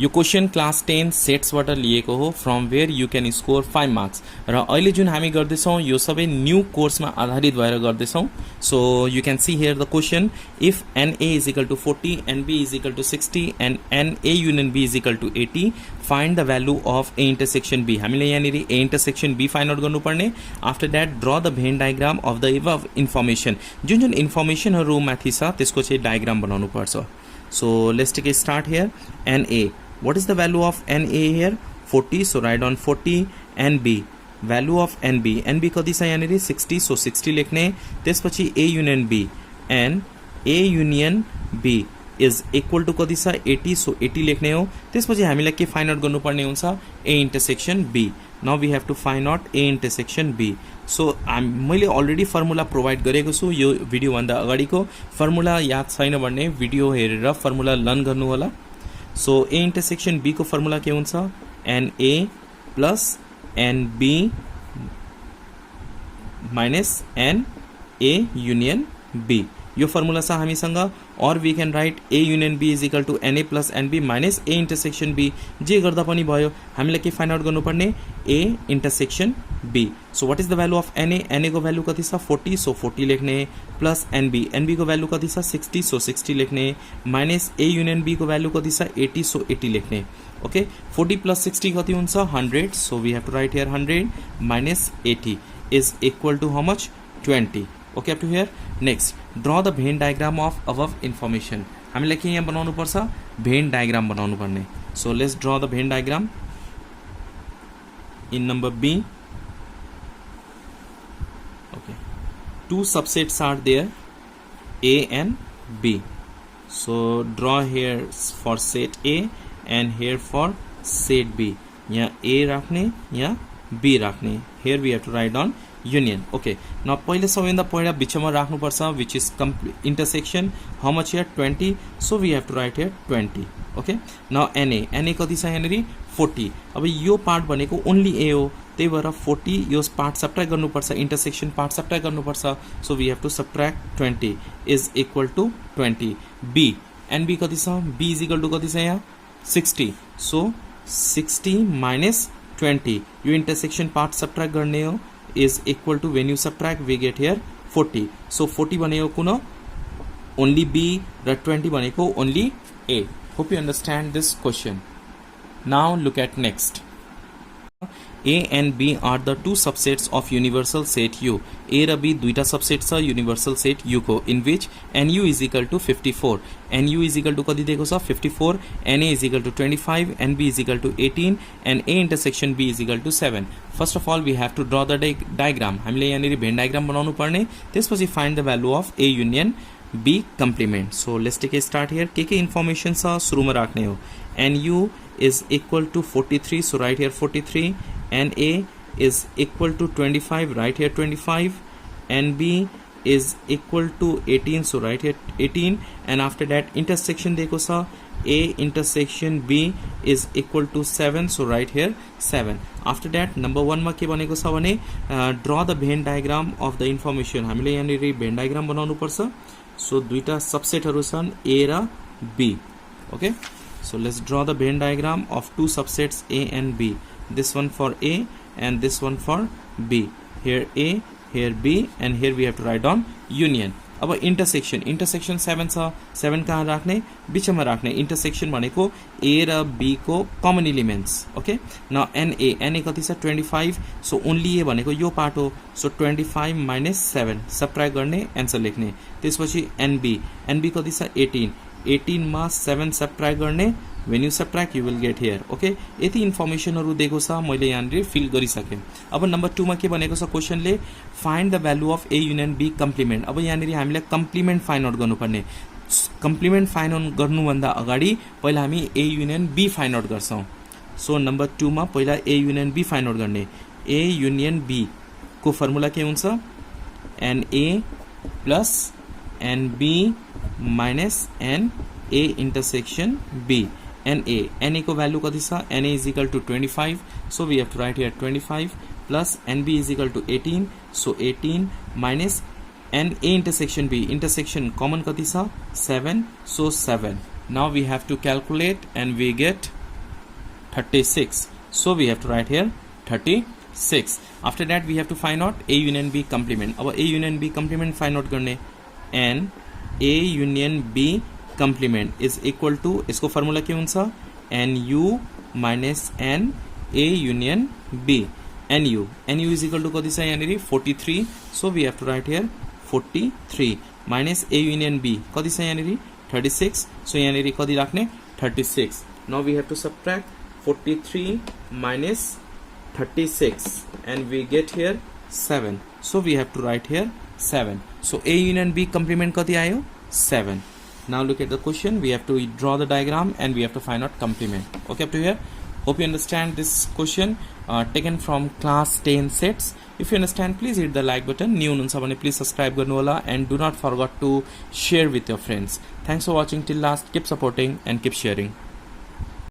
यो question class 10 सेट्सबाट लिएको हो from where you can score 5 marks र अहिले जुन हामी गर्दैछौँ यो सबै न्यू कोर्समा आधारित भएर गर्दैछौँ. So you can see here the question if NA is equal to 40 NB is equal to 60 and NA union B is equal to 80 find the value of A intersection B. हामीले यहाँनिर A intersection B find out गर्नुपर्ने. After that draw the van diagram of the above information. जुन जुन इन्फर्मेसनहरू माथि छ त्यसको चाहिँ diagram बनाउनु पर्छ. So let's take a start here. NA, what is the value of NA here? 40, so write on 40. NB, value of NB. NB कति छ यहाँनिर 60, so 60 लेख्ने. त्यसपछि A union B and A union B is equal to कति छ 80, so 80 लेख्ने हो. त्यसपछि हामीलाई के फाइन्ड आउट गर्नुपर्ने हुन्छ A intersection B. Now we have to find out A intersection B. So मैले अलरेडी फर्मुला प्रोभाइड गरेको छु यो भिडियोभन्दा अगाडिको. फर्मुला याद छैन भने भिडियो हेरेर फर्मुला लर्न गर्नु होला. सो A इन्टरसेक्सन B को फर्मुला के हुन्छ NA plus NB minus NA union B. यो फर्मुला छ हामीसँग. Or we can write A union B is equal to NA plus NB minus A intersection B. जे गर्दा पनि भयो. हामीलाई के फाइन्ड आउट गर्नुपर्ने A intersection B. So what is the value of NA? NA को भ्यालु कति छ 40, सो 40 लेख्ने. प्लस NB को भ्यालु कति छ 60, सो 60 लेख्ने. माइनस A युनियन B को भ्यालु कति छ 80, सो 80 लेख्ने. ओके 40 प्लस 60 कति हुन्छ 100, so we have to write here 100 minus 80 is equal to how much 20. Okay up to here. Next draw the van diagram of above information. हामीलाई के यहाँ बनाउनु पर्छ भेन डायग्राम बनाउनु पर्ने. So let's draw the van diagram in number B. Okay, two subsets are there A and B. So draw here for set A and here for set B. यहाँ A राख्ने यहाँ B राख्ने. Here we have to write on union. Okay, now पहिले सबैभन्दा पहिला बिचमा राख्नुपर्छ which is intersection. How much here 20, so we have to write here 20. Okay, now NA कति छ यहाँनिर 40. अब यो पार्ट भनेको ओन्ली A हो त्यही भएर 40 यो पार्ट सब्ट्र्याक्ट गर्नुपर्छ इन्टरसेक्सन पार्ट सब्ट्र्याक्ट गर्नुपर्छ. So we have to subtract 20 is equal to 20. B NB कति छ B इज इक्वल टु कति छ यहाँ 60, सो 60 माइनस 20 यो इन्टरसेक्सन पार्ट सब्ट्र्याक्ट गर्ने हो is equal to when you subtract we get here 40. So 40 भनेको कुन ओन्ली B र 20 भनेको only A. Hope you understand this question. Now look at next. A and B are the two subsets of universal set U. A र B दुईटा subset छ universal set U को in which NU is equal to 54. NU is equal to कति दिएको छ 54. NA is equal to 25. NB is equal to 18 and A intersection B is equal to 7. First of all we have to draw the diagram. हामीले यहाँनिर van diagram बनाउनु पर्ने. त्यसपछि find the value of A union B complement. So let's take a start here. के information छ सुरुमा राख्ने हो. NU is equal to 43, so write here 43. NA is equal to 25, write here 25. NB is equal to 18, so write here 18. And after that intersection देखो सा A intersection B is equal to 7, so write here 7. After that number 1 मा के बनेको छ भने draw the Venn diagram of the information. हामीले यहाँनिर van diagram बनाउनु पर्छ. सो दुईटा सबसेटहरू छन् A र B. Okay, so let's draw the Venn diagram of two subsets A and B. This one for A and this one for B. Here A, here B, and here we have to write on union. अब intersection 7 छ 7 कहाँ राख्ने बिचमा राख्ने. intersection भनेको A र B को common elements. Okay, now NA कति छ 25, so only A भनेको यो पार्ट हो. so 25 minus 7 सब्ट्र्याक्ट गर्ने एन्सर लेख्ने. त्यसपछि NB कति छ 18 मा 7 सब्ट्र्याक्ट गर्ने. when you subtract you will get here. okay, यति इन्फर्मेसनहरु दिएको छ मैले यहाँनिर फिल गरिसके. अब नम्बर 2 मा के भनेको छ क्वेशनले find the value of A union B complement. अब यहाँनिर हामीले कम्प्लिमेन्ट फाइन्ड आउट गर्नुपर्ने. कम्प्लिमेन्ट फाइन्ड आउट गर्नुभन्दा अगाडि पहिला हामी A union B find out गर्छौं. सो नम्बर 2 मा पहिला A union B find out गर्ने. A युनियन B को फर्मुला के हुन्छ NA plus NB minus NA intersection B. NA को वैल्यू कति छ NA is equal to 25, so we have to write here 25 plus NB is equal to 18, so 18 minus NA intersection B. intersection common कति छ 7, so 7. now we have to calculate and we get 36. So we have to write here 36. After that we have to find out A union B complement. अब A union B complement find out करने, and A union B complement is equal to, इसको formula क्या उनसा, NU minus N A union B. NU is equal to कति सा यानी 43. So we have to write here 43 minus A union B कति सा यानी 36. So यानी कति राख्ने 36. Now we have to subtract 43 minus 36 and we get here 7. So we have to write here 7. So A union B complement kati ayo? 7. Now look at the question. We have to draw the diagram and we have to find out complement. Okay, up to here. Hope you understand this question taken from class 10 sets. If you understand, please hit the like button. New hunनुहुन्छ भने please subscribe गर्नु होला and do not forget to share with your friends. Thanks for watching till last. Keep supporting and keep sharing.